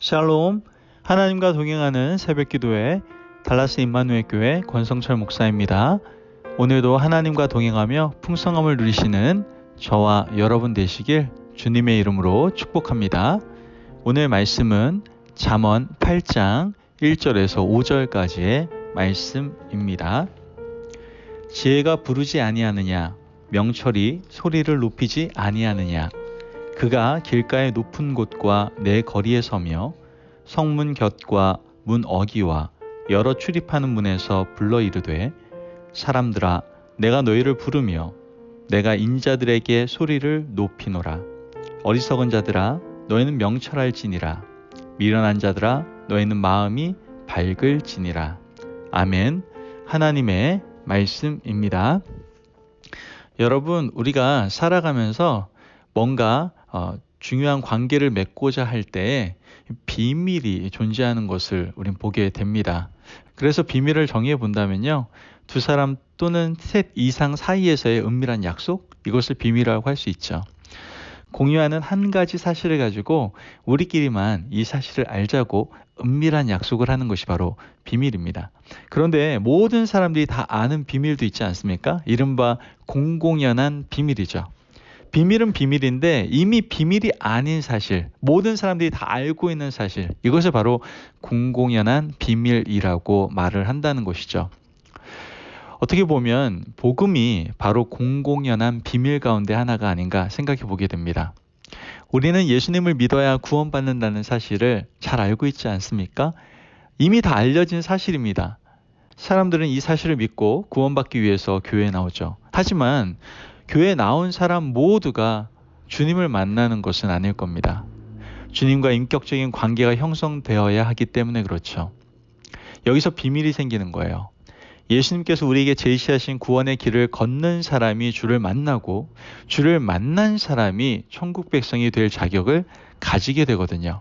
샬롬, 하나님과 동행하는 새벽기도회 달라스 임마누엘 교회 권성철 목사입니다. 오늘도 하나님과 동행하며 풍성함을 누리시는 저와 여러분 되시길 주님의 이름으로 축복합니다. 오늘 말씀은 잠언 8장 1절에서 5절까지의 말씀입니다. 지혜가 부르지 아니하느냐, 명철이 소리를 높이지 아니하느냐. 그가 길가의 높은 곳과 내 거리에 서며 성문 곁과 문 어기와 여러 출입하는 문에서 불러 이르되, 사람들아, 내가 너희를 부르며 내가 인자들에게 소리를 높이노라. 어리석은 자들아, 너희는 명철할지니라. 미련한 자들아, 너희는 마음이 밝을지니라. 아멘. 하나님의 말씀입니다. 여러분, 우리가 살아가면서 뭔가 중요한 관계를 맺고자 할 때 비밀이 존재하는 것을 우린 보게 됩니다. 그래서 비밀을 정의해 본다면요, 두 사람 또는 셋 이상 사이에서의 은밀한 약속, 이것을 비밀이라고 할 수 있죠. 공유하는 한 가지 사실을 가지고 우리끼리만 이 사실을 알자고 은밀한 약속을 하는 것이 바로 비밀입니다. 그런데 모든 사람들이 다 아는 비밀도 있지 않습니까? 이른바 공공연한 비밀이죠. 비밀은 비밀인데 이미 비밀이 아닌 사실, 모든 사람들이 다 알고 있는 사실, 이것을 바로 공공연한 비밀이라고 말을 한다는 것이죠. 어떻게 보면 복음이 바로 공공연한 비밀 가운데 하나가 아닌가 생각해 보게 됩니다. 우리는 예수님을 믿어야 구원받는다는 사실을 잘 알고 있지 않습니까? 이미 다 알려진 사실입니다. 사람들은 이 사실을 믿고 구원받기 위해서 교회에 나오죠. 하지만 교회에 나온 사람 모두가 주님을 만나는 것은 아닐 겁니다. 주님과 인격적인 관계가 형성되어야 하기 때문에 그렇죠. 여기서 비밀이 생기는 거예요. 예수님께서 우리에게 제시하신 구원의 길을 걷는 사람이 주를 만나고, 주를 만난 사람이 천국 백성이 될 자격을 가지게 되거든요.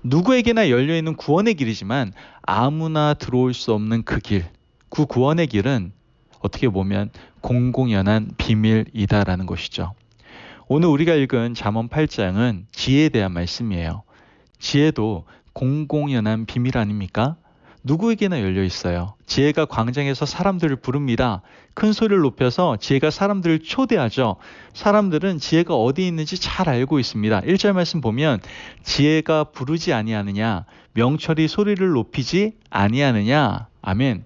누구에게나 열려있는 구원의 길이지만 아무나 들어올 수 없는 그 길, 그 구원의 길은 어떻게 보면 공공연한 비밀이다라는 것이죠. 오늘 우리가 읽은 잠언 8장은 지혜에 대한 말씀이에요. 지혜도 공공연한 비밀 아닙니까? 누구에게나 열려 있어요. 지혜가 광장에서 사람들을 부릅니다. 큰 소리를 높여서 지혜가 사람들을 초대하죠. 사람들은 지혜가 어디 있는지 잘 알고 있습니다. 1절 말씀 보면 지혜가 부르지 아니하느냐, 명철이 소리를 높이지 아니하느냐. 아멘.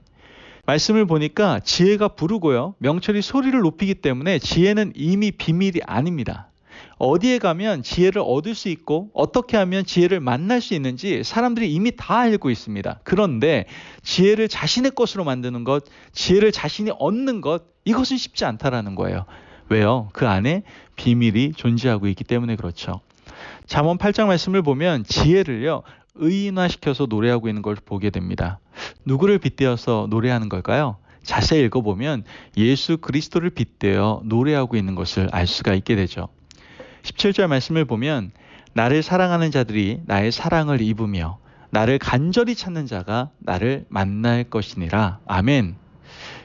말씀을 보니까 지혜가 부르고요, 명철이 소리를 높이기 때문에 지혜는 이미 비밀이 아닙니다. 어디에 가면 지혜를 얻을 수 있고 어떻게 하면 지혜를 만날 수 있는지 사람들이 이미 다 알고 있습니다. 그런데 지혜를 자신의 것으로 만드는 것, 지혜를 자신이 얻는 것, 이것은 쉽지 않다라는 거예요. 왜요? 그 안에 비밀이 존재하고 있기 때문에 그렇죠. 잠언 8장 말씀을 보면 지혜를요, 의인화시켜서 노래하고 있는 걸 보게 됩니다. 누구를 빗대어서 노래하는 걸까요? 자세히 읽어보면 예수 그리스도를 빗대어 노래하고 있는 것을 알 수가 있게 되죠. 17절 말씀을 보면 나를 사랑하는 자들이 나의 사랑을 입으며 나를 간절히 찾는 자가 나를 만날 것이니라. 아멘.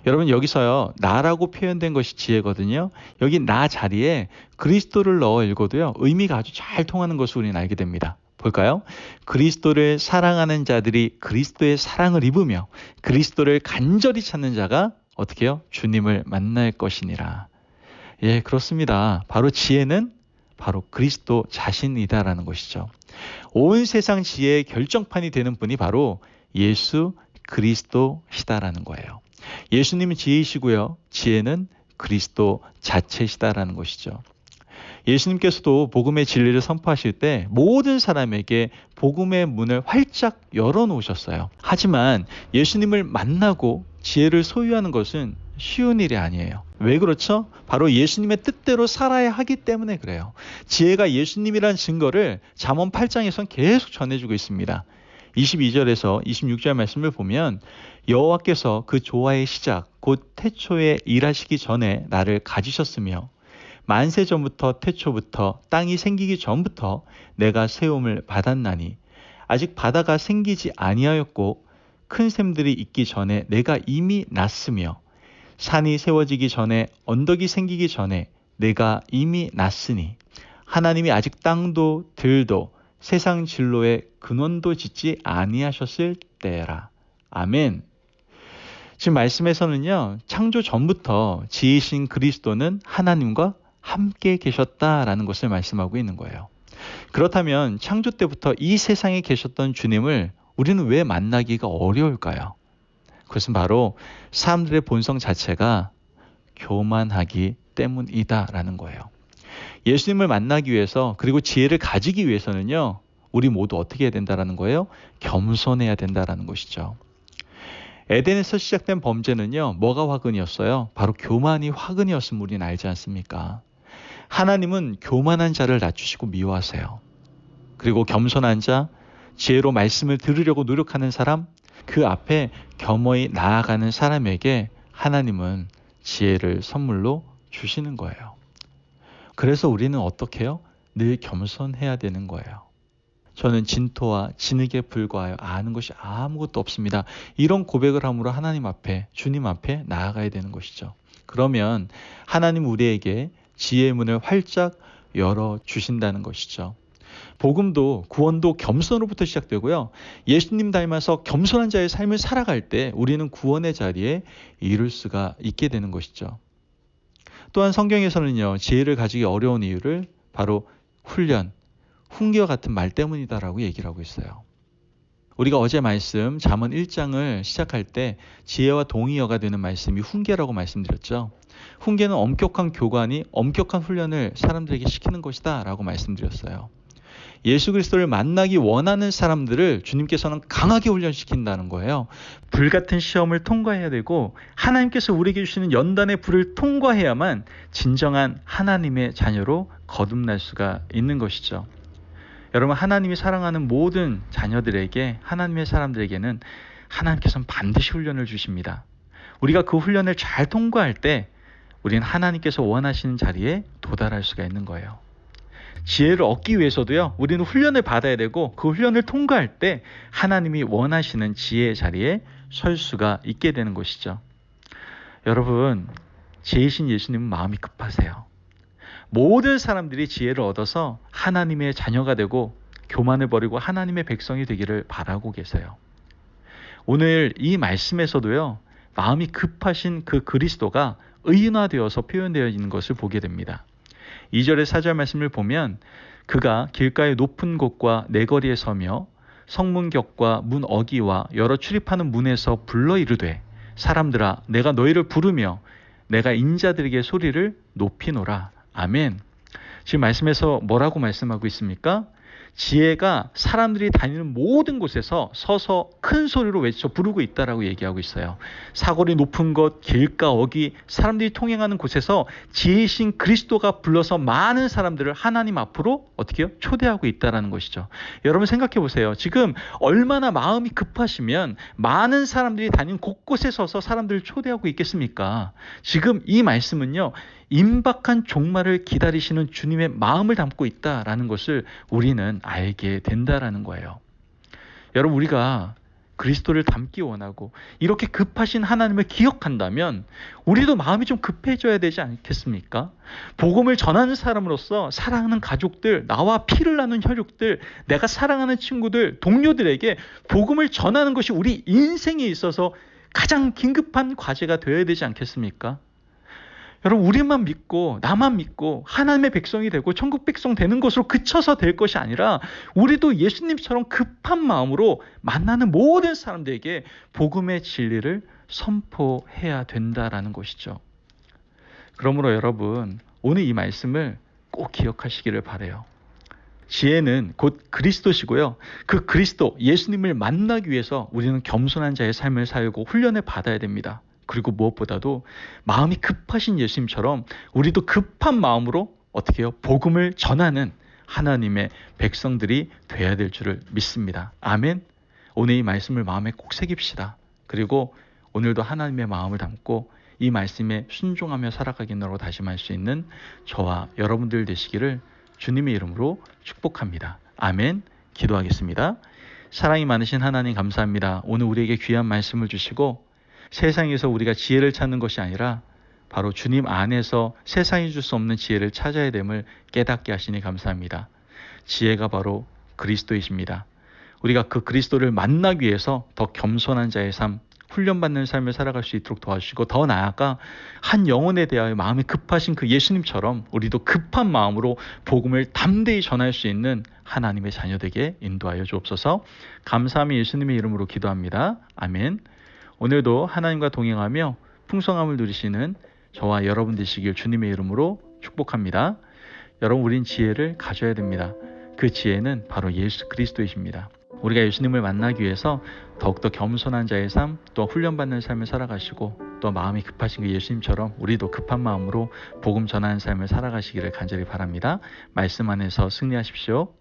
여러분, 여기서요, 나라고 표현된 것이 지혜거든요. 여기 나 자리에 그리스도를 넣어 읽어도요, 의미가 아주 잘 통하는 것을 우리는 알게 됩니다. 볼까요? 그리스도를 사랑하는 자들이 그리스도의 사랑을 입으며 그리스도를 간절히 찾는 자가 어떻게 해요? 주님을 만날 것이니라. 예, 그렇습니다. 바로 지혜는 바로 그리스도 자신이다라는 것이죠. 온 세상 지혜의 결정판이 되는 분이 바로 예수 그리스도시다라는 거예요. 예수님은 지혜이시고요, 지혜는 그리스도 자체시다라는 것이죠. 예수님께서도 복음의 진리를 선포하실 때 모든 사람에게 복음의 문을 활짝 열어놓으셨어요. 하지만 예수님을 만나고 지혜를 소유하는 것은 쉬운 일이 아니에요. 왜 그렇죠? 바로 예수님의 뜻대로 살아야 하기 때문에 그래요. 지혜가 예수님이라는 증거를 잠언 8장에선 계속 전해주고 있습니다. 22절에서 26절 말씀을 보면 여호와께서 그 조화의 시작 곧 태초에 일하시기 전에 나를 가지셨으며 만세 전부터 태초부터 땅이 생기기 전부터 내가 세움을 받았나니 아직 바다가 생기지 아니하였고 큰 샘들이 있기 전에 내가 이미 났으며 산이 세워지기 전에 언덕이 생기기 전에 내가 이미 났으니 하나님이 아직 땅도 들도 세상 진로의 근원도 짓지 아니하셨을 때라. 아멘. 지금 말씀에서는요, 창조 전부터 지으신 그리스도는 하나님과 함께 계셨다라는 것을 말씀하고 있는 거예요. 그렇다면 창조 때부터 이 세상에 계셨던 주님을 우리는 왜 만나기가 어려울까요? 그것은 바로 사람들의 본성 자체가 교만하기 때문이다라는 거예요. 예수님을 만나기 위해서, 그리고 지혜를 가지기 위해서는요, 우리 모두 어떻게 해야 된다라는 거예요? 겸손해야 된다라는 것이죠. 에덴에서 시작된 범죄는요, 뭐가 화근이었어요? 바로 교만이 화근이었음을 우리는 알지 않습니까? 하나님은 교만한 자를 낮추시고 미워하세요. 그리고 겸손한 자, 지혜로 말씀을 들으려고 노력하는 사람, 그 앞에 겸허히 나아가는 사람에게 하나님은 지혜를 선물로 주시는 거예요. 그래서 우리는 어떻게 해요? 늘 겸손해야 되는 거예요. 저는 진토와 진흙에 불과하여 아는 것이 아무것도 없습니다. 이런 고백을 함으로 하나님 앞에, 주님 앞에 나아가야 되는 것이죠. 그러면 하나님 우리에게 지혜의 문을 활짝 열어주신다는 것이죠. 복음도, 구원도 겸손으로부터 시작되고요. 예수님 닮아서 겸손한 자의 삶을 살아갈 때 우리는 구원의 자리에 이룰 수가 있게 되는 것이죠. 또한 성경에서는요, 지혜를 가지기 어려운 이유를 바로 훈련, 훈계와 같은 말 때문이다라고 얘기를 하고 있어요. 우리가 어제 말씀 잠언 1장을 시작할 때 지혜와 동의어가 되는 말씀이 훈계라고 말씀드렸죠. 훈계는 엄격한 교관이 엄격한 훈련을 사람들에게 시키는 것이다 라고 말씀드렸어요. 예수 그리스도를 만나기 원하는 사람들을 주님께서는 강하게 훈련시킨다는 거예요. 불같은 시험을 통과해야 되고 하나님께서 우리에게 주시는 연단의 불을 통과해야만 진정한 하나님의 자녀로 거듭날 수가 있는 것이죠. 여러분, 하나님이 사랑하는 모든 자녀들에게, 하나님의 사람들에게는 하나님께서는 반드시 훈련을 주십니다. 우리가 그 훈련을 잘 통과할 때 우리는 하나님께서 원하시는 자리에 도달할 수가 있는 거예요. 지혜를 얻기 위해서도요, 우리는 훈련을 받아야 되고 그 훈련을 통과할 때 하나님이 원하시는 지혜의 자리에 설 수가 있게 되는 것이죠. 여러분, 지혜이신 예수님은 마음이 급하세요. 모든 사람들이 지혜를 얻어서 하나님의 자녀가 되고 교만을 버리고 하나님의 백성이 되기를 바라고 계세요. 오늘 이 말씀에서도요, 마음이 급하신 그 그리스도가 의인화되어서 표현되어 있는 것을 보게 됩니다. 2절의 4절 말씀을 보면 그가 길가의 높은 곳과 내거리에 서며 성문 격과 문 어기와 여러 출입하는 문에서 불러 이르되 사람들아 내가 너희를 부르며 내가 인자들에게 소리를 높이노라. 아멘. 지금 말씀에서 뭐라고 말씀하고 있습니까? 지혜가 사람들이 다니는 모든 곳에서 서서 큰 소리로 외쳐 부르고 있다라고 얘기하고 있어요. 사거리 높은 곳, 길가, 어기, 사람들이 통행하는 곳에서 지혜이신 그리스도가 불러서 많은 사람들을 하나님 앞으로 어떻게 해요? 초대하고 있다라는 것이죠. 여러분 생각해 보세요. 지금 얼마나 마음이 급하시면 많은 사람들이 다니는 곳곳에 서서 사람들을 초대하고 있겠습니까? 지금 이 말씀은요, 임박한 종말을 기다리시는 주님의 마음을 담고 있다라는 것을 우리는 알게 된다라는 거예요. 여러분, 우리가 그리스도를 닮기 원하고 이렇게 급하신 하나님을 기억한다면 우리도 마음이 좀 급해져야 되지 않겠습니까? 복음을 전하는 사람으로서 사랑하는 가족들, 나와 피를 나눈 혈육들, 내가 사랑하는 친구들, 동료들에게 복음을 전하는 것이 우리 인생에 있어서 가장 긴급한 과제가 되어야 되지 않겠습니까? 여러분, 우리만 믿고 나만 믿고 하나님의 백성이 되고 천국 백성 되는 것으로 그쳐서 될 것이 아니라 우리도 예수님처럼 급한 마음으로 만나는 모든 사람들에게 복음의 진리를 선포해야 된다라는 것이죠. 그러므로 여러분, 오늘 이 말씀을 꼭 기억하시기를 바라요. 지혜는 곧 그리스도시고요. 그 그리스도, 예수님을 만나기 위해서 우리는 겸손한 자의 삶을 살고 훈련을 받아야 됩니다. 그리고 무엇보다도 마음이 급하신 예수님처럼 우리도 급한 마음으로 어떻게 해요? 복음을 전하는 하나님의 백성들이 돼야 될 줄을 믿습니다. 아멘. 오늘 이 말씀을 마음에 꼭 새깁시다. 그리고 오늘도 하나님의 마음을 담고 이 말씀에 순종하며 살아가기로 다짐할 수 있는 저와 여러분들 되시기를 주님의 이름으로 축복합니다. 아멘. 기도하겠습니다. 사랑이 많으신 하나님 감사합니다. 오늘 우리에게 귀한 말씀을 주시고 세상에서 우리가 지혜를 찾는 것이 아니라 바로 주님 안에서 세상이 줄 수 없는 지혜를 찾아야 됨을 깨닫게 하시니 감사합니다. 지혜가 바로 그리스도이십니다. 우리가 그 그리스도를 만나기 위해서 더 겸손한 자의 삶, 훈련받는 삶을 살아갈 수 있도록 도와주시고, 더 나아가 한 영혼에 대하여 마음이 급하신 그 예수님처럼 우리도 급한 마음으로 복음을 담대히 전할 수 있는 하나님의 자녀되게 인도하여 주옵소서. 감사함이 예수님의 이름으로 기도합니다. 아멘. 오늘도 하나님과 동행하며 풍성함을 누리시는 저와 여러분 되시길 주님의 이름으로 축복합니다. 여러분, 우린 지혜를 가져야 됩니다. 그 지혜는 바로 예수 그리스도이십니다. 우리가 예수님을 만나기 위해서 더욱더 겸손한 자의 삶, 또 훈련받는 삶을 살아가시고, 또 마음이 급하신 그 예수님처럼 우리도 급한 마음으로 복음 전하는 삶을 살아가시기를 간절히 바랍니다. 말씀 안에서 승리하십시오.